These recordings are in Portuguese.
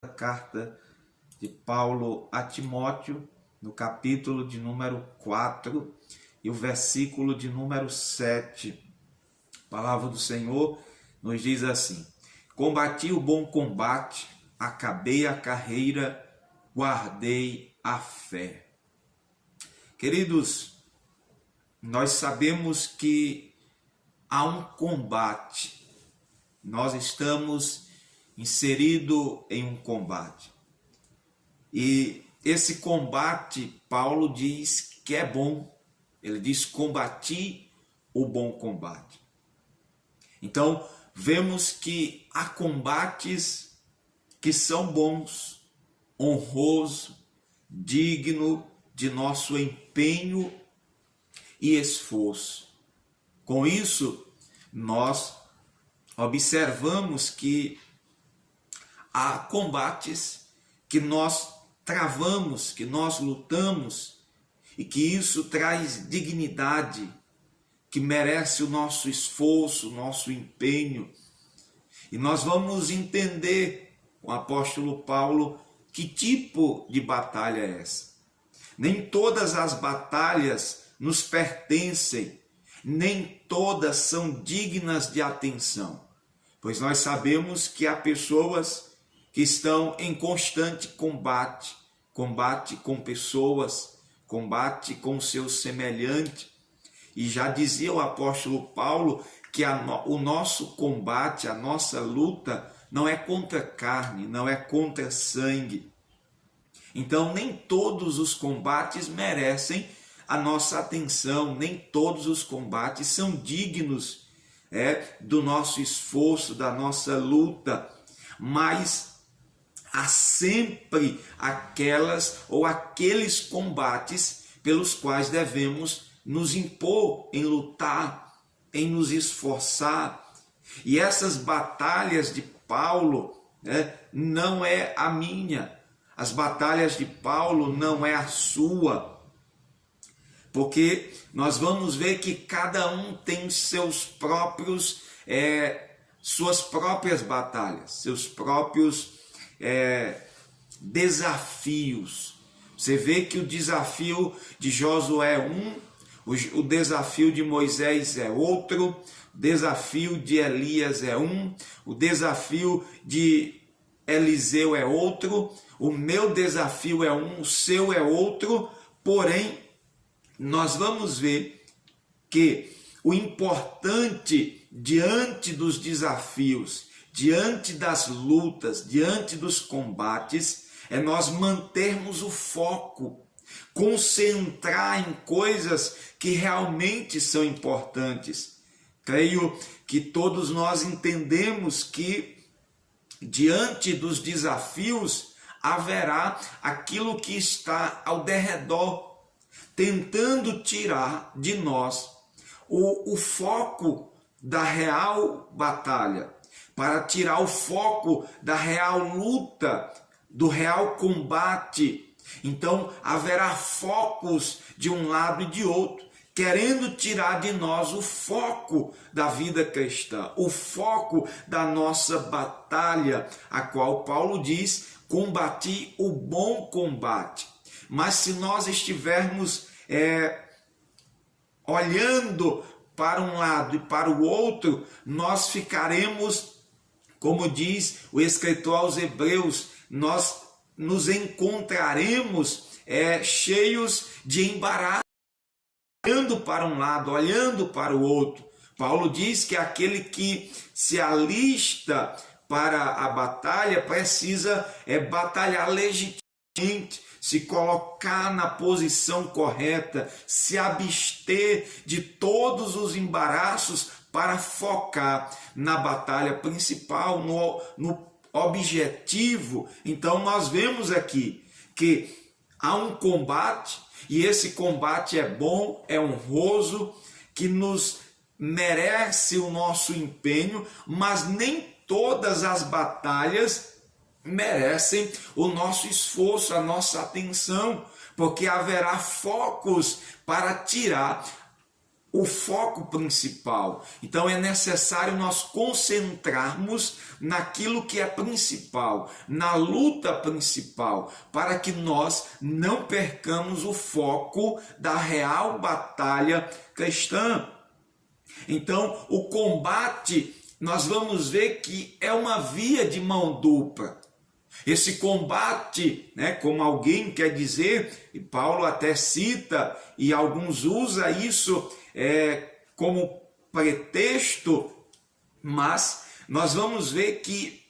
Carta de Paulo a Timóteo, no capítulo de número 4 e o versículo de número 7. A palavra do Senhor nos diz assim: combati o bom combate, acabei a carreira, guardei a fé. Queridos, nós sabemos que há um combate, nós estamos inseridos em um combate. E esse combate, Paulo diz que é bom. Ele diz: combati o bom combate. Então, vemos que há combates que são bons, honrosos, digno de nosso empenho e esforço. Com isso, nós observamos que há combates que nós travamos, que nós lutamos, e que isso traz dignidade, que merece o nosso esforço, o nosso empenho. E nós vamos entender com o apóstolo Paulo que tipo de batalha é essa. Nem todas as batalhas nos pertencem, nem todas são dignas de atenção, pois nós sabemos que há pessoas que estão em constante combate, combate com pessoas, combate com seus semelhantes. E já dizia o apóstolo Paulo que o nosso combate, a nossa luta, não é contra carne, não é contra sangue. Então, nem todos os combates merecem a nossa atenção, nem todos os combates são dignos do nosso esforço, da nossa luta, mas há sempre aquelas ou aqueles combates pelos quais devemos nos impor em lutar, em nos esforçar. E essas batalhas de Paulo não é a minha, as batalhas de Paulo não é a sua, porque nós vamos ver que cada um tem seus próprios, suas próprias batalhas, seus próprios desafios. Você vê que o desafio de Josué é um, o desafio de Moisés é outro, o desafio de Elias é um, o desafio de Eliseu é outro, o meu desafio é um, o seu é outro. Porém, nós vamos ver que o importante diante dos desafios, diante das lutas, diante dos combates, é nós mantermos o foco, concentrar em coisas que realmente são importantes. Creio que todos nós entendemos que diante dos desafios haverá aquilo que está ao derredor, tentando tirar de nós o foco da real batalha, para tirar o foco da real luta, do real combate. Então haverá focos de um lado e de outro, querendo tirar de nós o foco da vida cristã, o foco da nossa batalha, a qual Paulo diz: combati o bom combate. Mas se nós estivermos olhando para um lado e para o outro, nós ficaremos, como diz o escritor aos Hebreus, nós nos encontraremos cheios de embaraço, olhando para um lado, olhando para o outro. Paulo diz que aquele que se alista para a batalha precisa batalhar legitimamente, se colocar na posição correta, se abster de todos os embaraços para focar na batalha principal, no objetivo. Então nós vemos aqui que há um combate, e esse combate é bom, é honroso, que nos merece o nosso empenho, mas nem todas as batalhas merecem o nosso esforço, a nossa atenção, porque haverá focos para tirar o foco principal. Então é necessário nós concentrarmos naquilo que é principal, na luta principal, para que nós não percamos o foco da real batalha cristã. Então, o combate, nós vamos ver que é uma via de mão dupla. Esse combate, né, como alguém quer dizer, e Paulo até cita, e alguns usam isso como pretexto, mas nós vamos ver que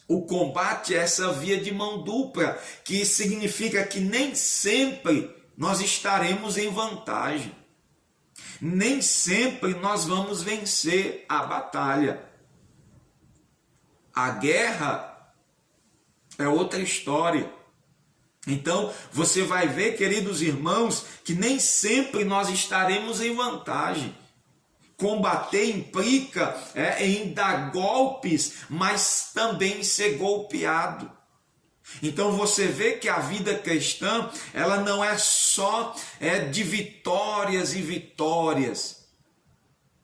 o combate é essa via de mão dupla, que significa que nem sempre nós estaremos em vantagem. Nem sempre nós vamos vencer a batalha. A guerra é outra história. Então, você vai ver, queridos irmãos, que nem sempre nós estaremos em vantagem. Combater implica em dar golpes, mas também ser golpeado. Então você vê que a vida cristã, ela não é só de vitórias e vitórias.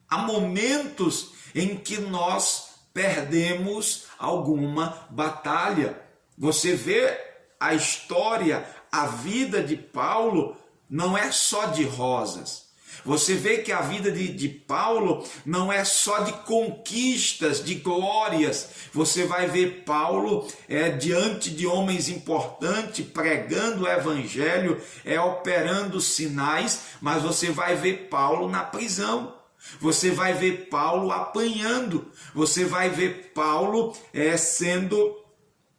Há momentos em que nós perdemos alguma batalha. Você vê a história, a vida de Paulo não é só de rosas. Você vê que a vida de Paulo não é só de conquistas, de glórias. Você vai ver Paulo diante de homens importantes, pregando o evangelho, operando sinais, mas você vai ver Paulo na prisão. Você vai ver Paulo apanhando. Você vai ver Paulo sendo,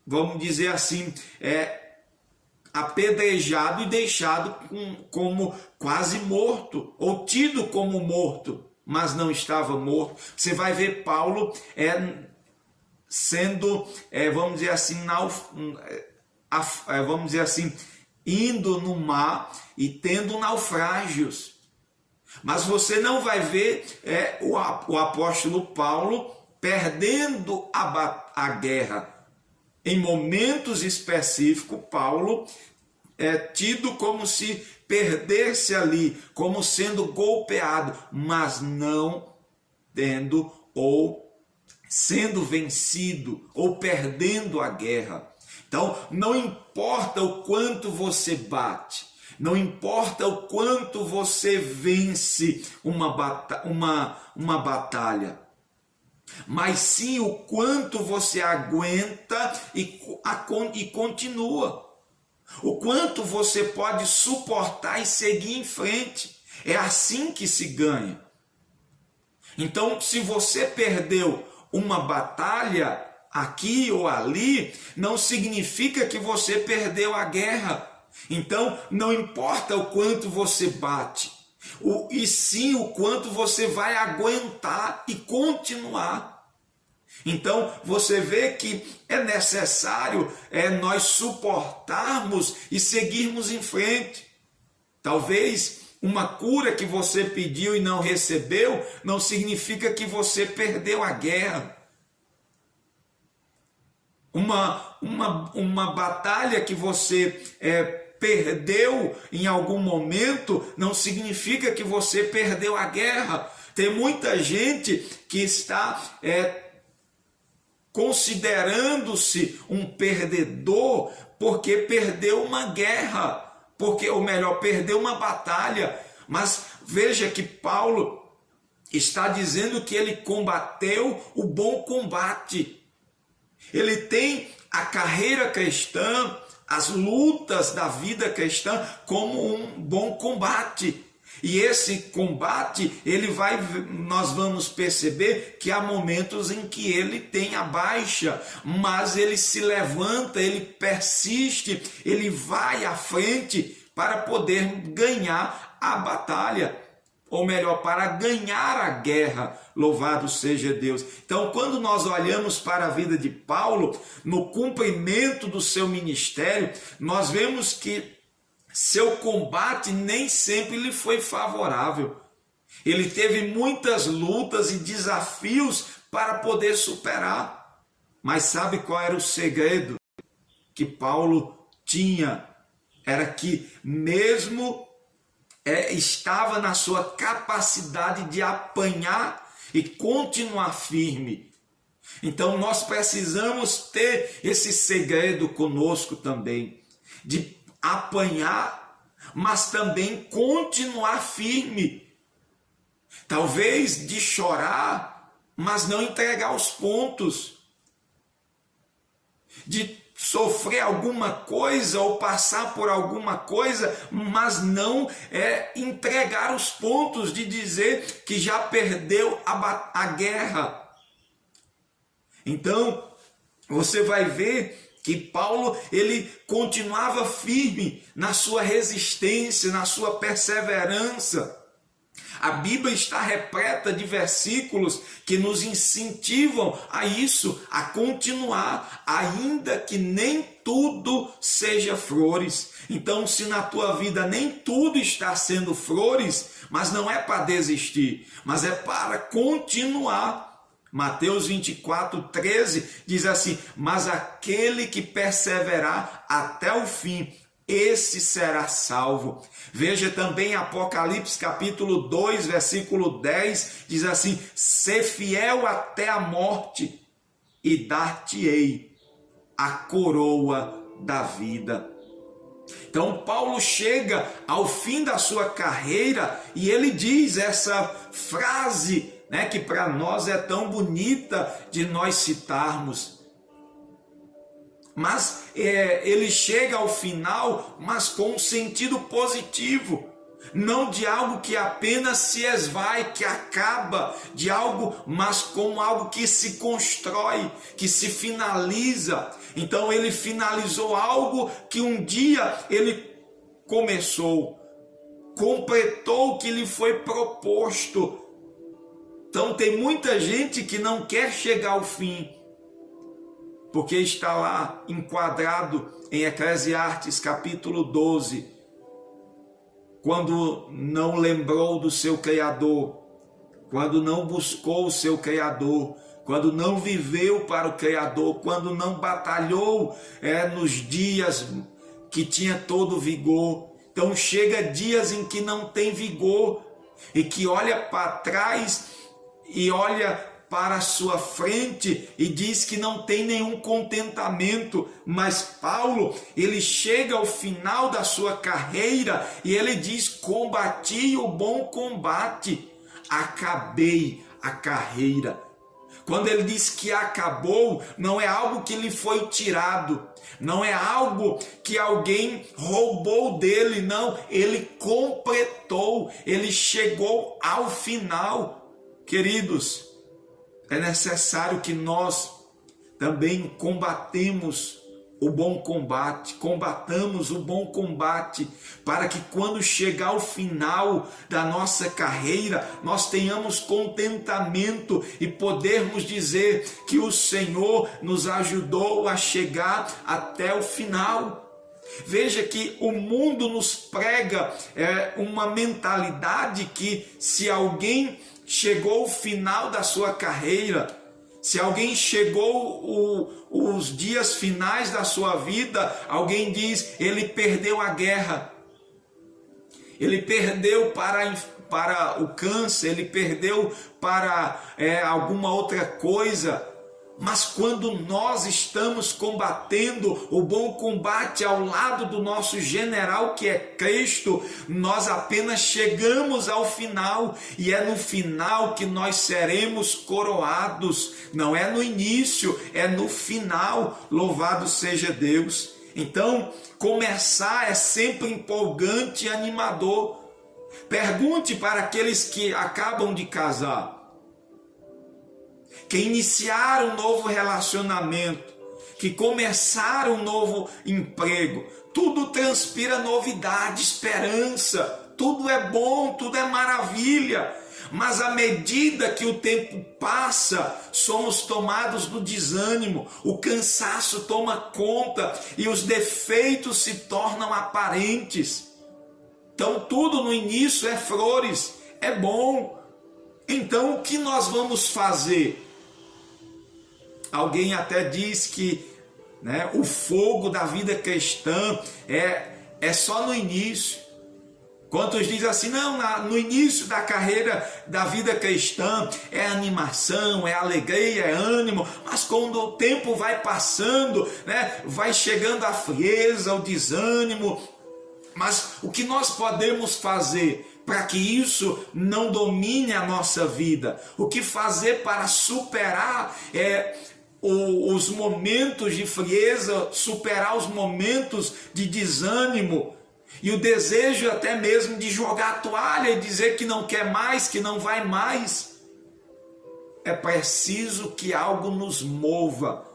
vamos dizer assim, apedrejado e deixado como quase morto, ou tido como morto, mas não estava morto. Você vai ver Paulo sendo, vamos dizer assim, indo no mar e tendo naufrágios. Mas você não vai ver o apóstolo Paulo perdendo a guerra. Em momentos específicos, Paulo é tido como se perdesse ali, como sendo golpeado, mas não tendo ou sendo vencido ou perdendo a guerra. Então, não importa o quanto você bate, não importa o quanto você vence uma batalha, mas sim o quanto você aguenta e continua. O quanto você pode suportar e seguir em frente. É assim que se ganha. Então, se você perdeu uma batalha aqui ou ali, não significa que você perdeu a guerra. Então, não importa o quanto você bate, e sim o quanto você vai aguentar e continuar. Então você vê que é necessário nós suportarmos e seguirmos em frente. Talvez uma cura que você pediu e não recebeu não significa que você perdeu a guerra. Uma batalha que você perdeu em algum momento não significa que você perdeu a guerra. Tem muita gente que está considerando-se um perdedor porque perdeu uma guerra, ou melhor, perdeu uma batalha. Mas veja que Paulo está dizendo que ele combateu o bom combate. Ele tem a carreira cristã, as lutas da vida cristã como um bom combate. E esse combate, nós vamos perceber que há momentos em que ele tem a baixa, mas ele se levanta, ele persiste, ele vai à frente para poder ganhar a batalha, ou melhor, para ganhar a guerra. Louvado seja Deus. Então, quando nós olhamos para a vida de Paulo, no cumprimento do seu ministério, nós vemos que seu combate nem sempre lhe foi favorável. Ele teve muitas lutas e desafios para poder superar. Mas sabe qual era o segredo que Paulo tinha? Era que mesmo estava na sua capacidade de apanhar e continuar firme. Então nós precisamos ter esse segredo conosco também, de apanhar, mas também continuar firme. Talvez de chorar, mas não entregar os pontos. De sofrer alguma coisa ou passar por alguma coisa, mas não entregar os pontos, de dizer que já perdeu a guerra. Então, você vai ver que Paulo, ele continuava firme na sua resistência, na sua perseverança. A Bíblia está repleta de versículos que nos incentivam a isso, a continuar, ainda que nem tudo seja flores. Então, se na tua vida nem tudo está sendo flores, mas não é para desistir, mas é para continuar. Mateus 24:13 diz assim: mas aquele que perseverar até o fim, esse será salvo. Veja também Apocalipse capítulo 2, versículo 10, diz assim: sê fiel até a morte, e dar-te-ei a coroa da vida. Então Paulo chega ao fim da sua carreira e ele diz essa frase, que para nós é tão bonita de nós citarmos. Mas ele chega ao final, mas com um sentido positivo, não de algo que apenas se esvai, que acaba, de algo, mas como algo que se constrói, que se finaliza. Então ele finalizou algo que um dia ele começou, completou o que lhe foi proposto. Então tem muita gente que não quer chegar ao fim, porque está lá enquadrado em Eclesiastes capítulo 12, quando não lembrou do seu Criador, quando não buscou o seu Criador, quando não viveu para o Criador, quando não batalhou nos dias que tinha todo vigor. Então chega dias em que não tem vigor e que olha para trás e olha para a sua frente e diz que não tem nenhum contentamento. Mas Paulo, ele chega ao final da sua carreira e ele diz: combati o bom combate, acabei a carreira. Quando ele diz que acabou, não é algo que lhe foi tirado, não é algo que alguém roubou dele, não, ele completou, ele chegou ao final. Queridos, é necessário que nós também combatamos o bom combate, para que quando chegar o final da nossa carreira, nós tenhamos contentamento e podermos dizer que o Senhor nos ajudou a chegar até o final. Veja que o mundo nos prega uma mentalidade que se alguém chegou ao final da sua carreira, se alguém chegou os dias finais da sua vida, alguém diz: ele perdeu a guerra, ele perdeu para o câncer, ele perdeu para alguma outra coisa. Mas quando nós estamos combatendo o bom combate ao lado do nosso general, que é Cristo, nós apenas chegamos ao final, e é no final que nós seremos coroados. Não é no início, é no final. Louvado seja Deus. Então, começar é sempre empolgante e animador. Pergunte para aqueles que acabam de casar, que iniciaram um novo relacionamento, que começaram um novo emprego. Tudo transpira novidade, esperança, tudo é bom, tudo é maravilha. Mas à medida que o tempo passa, somos tomados do desânimo, o cansaço toma conta e os defeitos se tornam aparentes. Então tudo no início é flores, é bom. Então o que nós vamos fazer? Alguém até diz que o fogo da vida cristã é só no início, Quantos dizem assim, não, no início da carreira da vida cristã é animação, é alegria, é ânimo, mas quando o tempo vai passando, né, vai chegando a frieza, o desânimo. Mas o que nós podemos fazer para que isso não domine a nossa vida? O que fazer para superar os momentos de frieza, superar os momentos de desânimo e o desejo até mesmo de jogar a toalha e dizer que não quer mais, que não vai mais? É preciso que algo nos mova,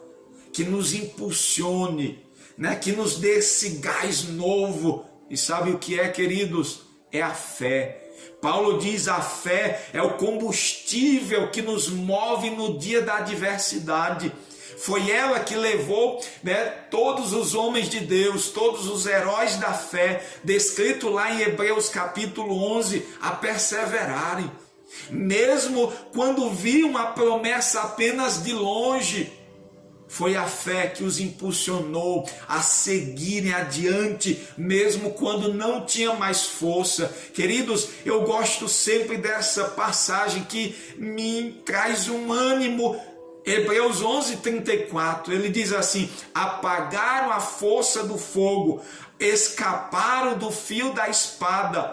que nos impulsione, né? Que nos dê esse gás novo. E sabe o que é, queridos? É a fé. Paulo diz: a fé é o combustível que nos move no dia da adversidade. Foi ela que levou, né, todos os homens de Deus, todos os heróis da fé, descrito lá em Hebreus capítulo 11, a perseverarem. Mesmo quando viam a promessa apenas de longe, foi a fé que os impulsionou a seguirem adiante, mesmo quando não tinha mais força. Queridos, eu gosto sempre dessa passagem que me traz um ânimo. Hebreus 11:34, ele diz assim: apagaram a força do fogo, escaparam do fio da espada.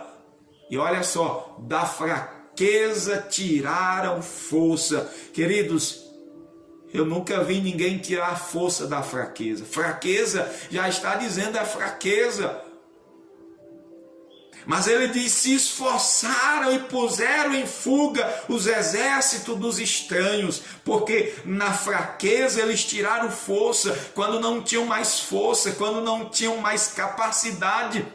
E olha só, da fraqueza tiraram força. Queridos, eu nunca vi ninguém tirar a força da fraqueza. Fraqueza já está dizendo é fraqueza. Mas ele diz: se esforçaram e puseram em fuga os exércitos dos estranhos, porque na fraqueza eles tiraram força, quando não tinham mais força, quando não tinham mais capacidade,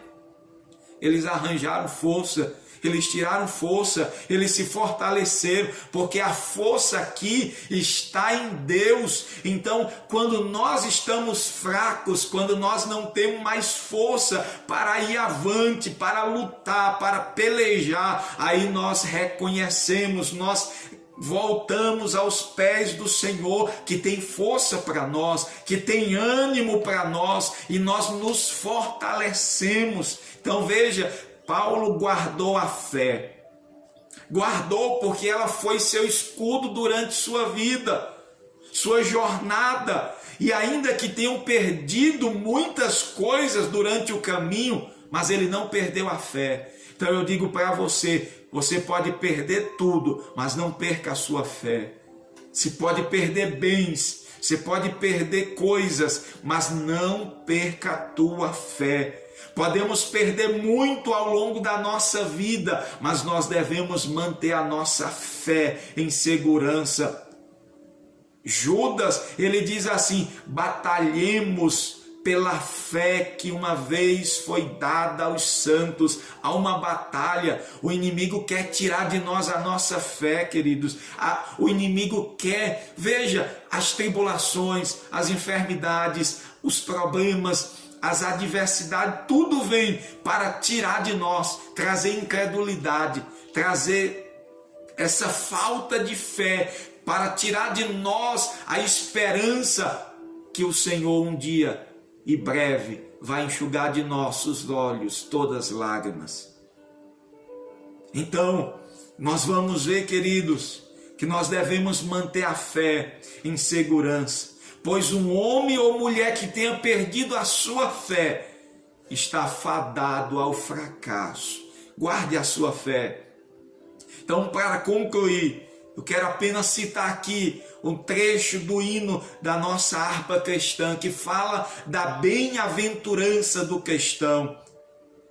eles arranjaram força. Eles tiraram força, eles se fortaleceram, porque a força aqui está em Deus. Então, quando nós estamos fracos, quando nós não temos mais força para ir avante, para lutar, para pelejar, aí nós reconhecemos, nós voltamos aos pés do Senhor, que tem força para nós, que tem ânimo para nós, e nós nos fortalecemos. Então veja, Paulo guardou a fé, guardou porque ela foi seu escudo durante sua vida, sua jornada, e ainda que tenham perdido muitas coisas durante o caminho, mas ele não perdeu a fé. Então eu digo para você, você pode perder tudo, mas não perca a sua fé. Você pode perder bens, você pode perder coisas, mas não perca a tua fé. Podemos perder muito ao longo da nossa vida, mas nós devemos manter a nossa fé em segurança. Judas, ele diz assim: batalhemos pela fé que uma vez foi dada aos santos. Há uma batalha. O inimigo quer tirar de nós a nossa fé, queridos. O inimigo quer, veja, as tribulações, as enfermidades, os problemas, as adversidades, tudo vem para tirar de nós, trazer incredulidade, trazer essa falta de fé, para tirar de nós a esperança que o Senhor um dia e breve vai enxugar de nossos olhos todas as lágrimas. Então, nós vamos ver, queridos, que nós devemos manter a fé em segurança. Pois um homem ou mulher que tenha perdido a sua fé está fadado ao fracasso. Guarde a sua fé. Então, para concluir, eu quero apenas citar aqui um trecho do hino da nossa harpa cristã, que fala da bem-aventurança do cristão.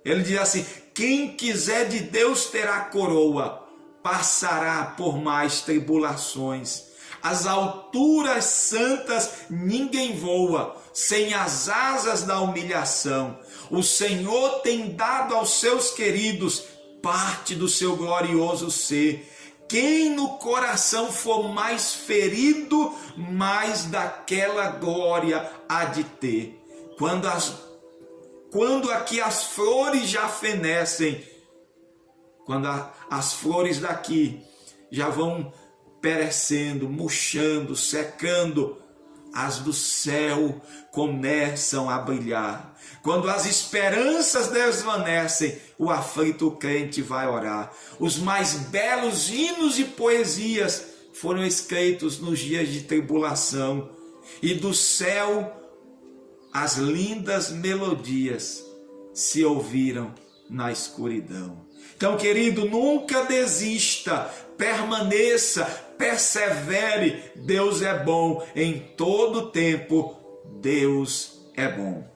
Ele diz assim: quem quiser de Deus terá coroa, passará por mais tribulações. As alturas santas ninguém voa, sem as asas da humilhação. O Senhor tem dado aos seus queridos parte do seu glorioso ser. Quem no coração for mais ferido, mais daquela glória há de ter. Quando aqui as flores já fenecem, quando as flores daqui já vão perecendo, murchando, secando, as do céu começam a brilhar. Quando as esperanças desvanecem, o aflito crente vai orar. Os mais belos hinos e poesias foram escritos nos dias de tribulação, e do céu as lindas melodias se ouviram na escuridão. Então, querido, nunca desista, permaneça, persevere. Deus é bom em todo tempo. Deus é bom.